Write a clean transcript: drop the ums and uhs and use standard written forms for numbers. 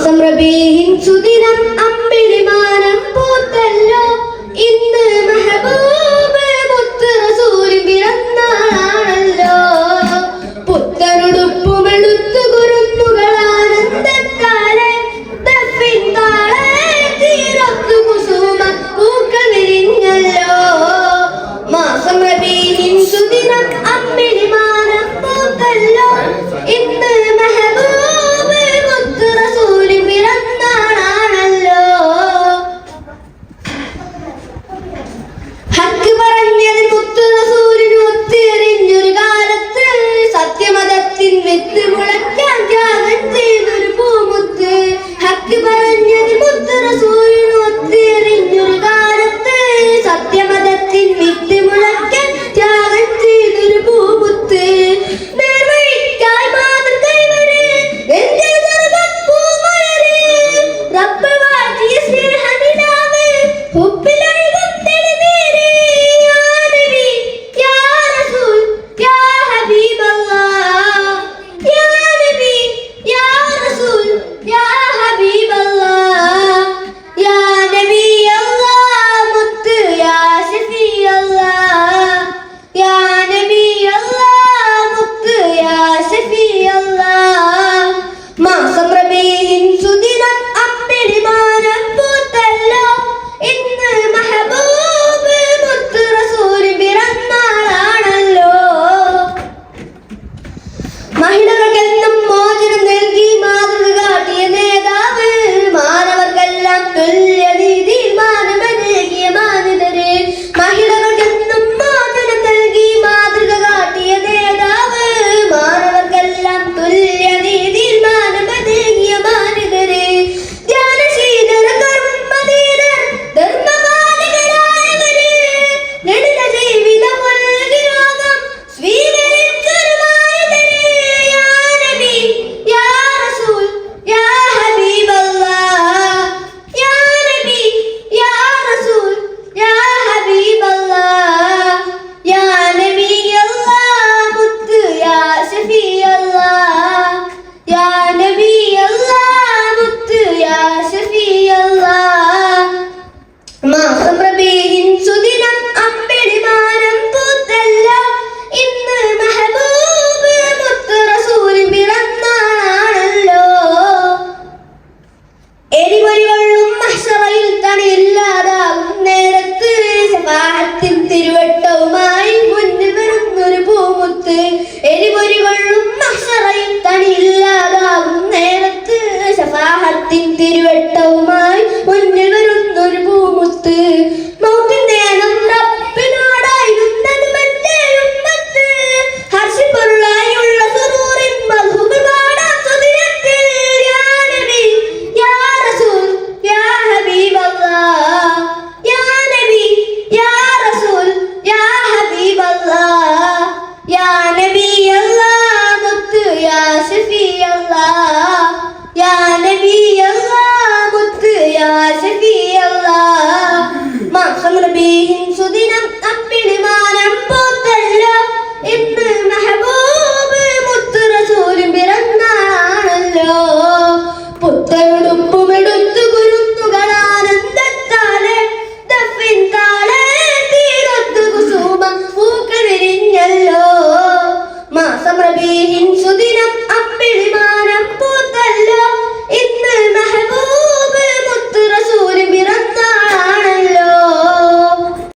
സമൃദ്ധിയിൻ സുദിനം അമ്പിളിമാനം പൂത്തല്ലോ ഇന്ന് മെഹബൂബ് മുത്ത് റസൂലിൻ പിറന്നാളാണല്ലോ. പുത്തനുടുപ്പുമെടുത്തു കുരുന്നുകൾ ആനന്ദത്താലെ ദഫിൻ താളത്തിനൊത്തു കുസുമ പൂക്കൾ വിരിഞ്ഞല്ലോ. മാസം റബീഇൻ സുദിനം അമ്പിളിമാനം പൂത്തല്ലോ ഇന്ന് മെഹബൂബ് മുത്ത് റസൂലിൻ പിറന്നാളാണല്ലോ. ഹക്ക് പറഞ്ഞതിൽ മുത്ത് റസൂലിന് ഒത്തിരിഞ്ഞൊരു കാലത്ത് സത്യമതത്തിൻ വിത്ത് മുളയ്ക്കാൻ ത്യാഗം ചെയ്തൊരു പൂമുത്ത്. ഹക്ക് പറഞ്ഞതിൽ മുത്ത് റസൂലിന് ഒത്തിരിഞ്ഞൊരു കാലത്ത് സത്യമതത്തിൻ വിത്ത് മുളയ്ക്കാൻ ത്യാഗം ചെയ്തൊരു പൂമുത്ത്. നേർവഴിക്കായി മാതൃകൈവര് എന്റെ പൂമലര് റബ്ബ് വാഴ്ത്തിയ സ്നേഹനിലാവ് ഹുബ്ബിലൊഴുകും തെളിനീര്. യാ നബി യാ റസൂൽ യാ ഹബീബല്ലാഹ്. യാ നബി യാ റസൂൽ യാ ഹബീബല്ലാഹ്. യാ നബിയല്ലാഹ് മുത്ത് യാ ശഫീഅല്ലാഹ്. യാ നബിയല്ലാഹ് മുത്ത് യാ ശഫീഅല്ലാഹ്. മാസം റബീഇൻ സുദിനം അമ്പിളിമാനം പൂത്തല്ലോ ഇന്ന് മെഹബൂബ് മുത്ത് റസൂലിൻ പിറന്നാളാണല്ലോ. മഹിളകൾക്കെന്നും മോചനം നൽകി മാതൃക കാട്ടിയ നേതാവ് മാനവർക്കെല്ലാം തുല്യനീതി മാനവനേകിയ മാനിതര്. മഹിളകൾക്കെന്നും മോചനം നൽകി മാതൃക കാട്ടിയ നേതാവ് മാനവർക്കെല്ലാം തുല്യനീതി മാനവനേകിയ മാനിതര്. ധ്യാനശീലർ കർമ്മധീരർ ധർമ്മപാലികരായവര് ലളിത ജീവിതം നൽകി ലോകം സ്വീകരിച്ചൊരു മാനിതര്. യാ നബി യാ റസൂൽ യാ ഹബീബല്ലാഹ്. യാ നബി യാ റസൂൽ യാ ഹബീബല്ലാഹ്. യാ നബിയല്ലാഹ് മുത്ത് യാ ശഫീഅല്ലാഹ്. യാ നബിയല്ലാഹ് മുത്ത് യാ ശഫീഅല്ലാഹ്. മാസം റബീഇൻ സുദിനം അമ്പിളിമാനം പൂത്തല്ലോ ഇന്ന് മെഹബൂബ് മുത്ത് റസൂലിൻ പിറന്നാളാണല്ലോ. എരിപൊരികൊള്ളും മഹ്ശറയിൽ തണിയില്ലാതാകും നേരത്ത് ശഫാഅത്തിൻ തിരുവട്ടവുമായി മുന്നിൽ വരുന്നൊരു പൂമുത്ത്. എരിപൊരികൊള്ളും മഹ്ശറയിൽ തണിയില്ലാതാകും നേരത്ത് ശഫാഅത്തിൻ തിരുവട്ടവുമായി